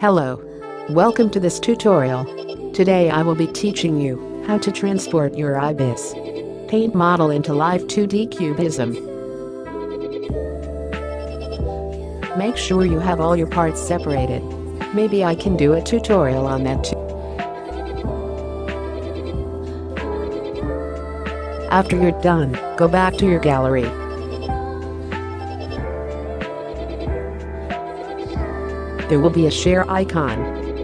Hello. Welcome to this tutorial. Today I will be teaching you how to transport your Ibis Paint model into Live2D Cubism. Make sure you have all your parts separated. Maybe I can do a tutorial on that too. After you're done, go back to your gallery. There will be a share icon.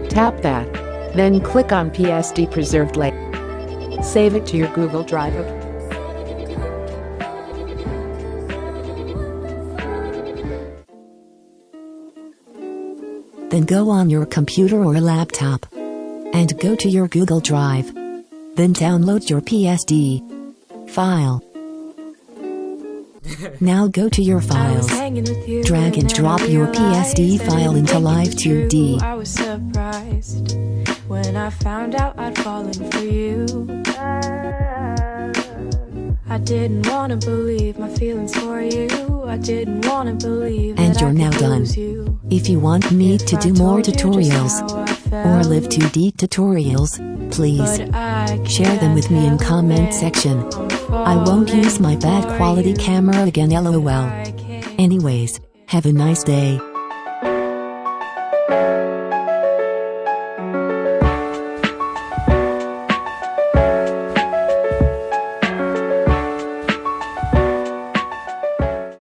Tap that. Then click on PSD Preserved Layer. Save it to your Google Drive. Then go on your computer or laptop and go to your Google Drive. Then download your PSD file. Now go to your files, drag and drop your PSD file into Live2D. I was surprised when I found out I'd fallen for you. I didn't want to believe my feelings for you. I didn't want to believe and that you're I now could done. lose you. If you want me to do more tutorials or Live2D tutorials, please share them with me in comment section. I won't use my bad quality camera again, lol. Anyways, have a nice day.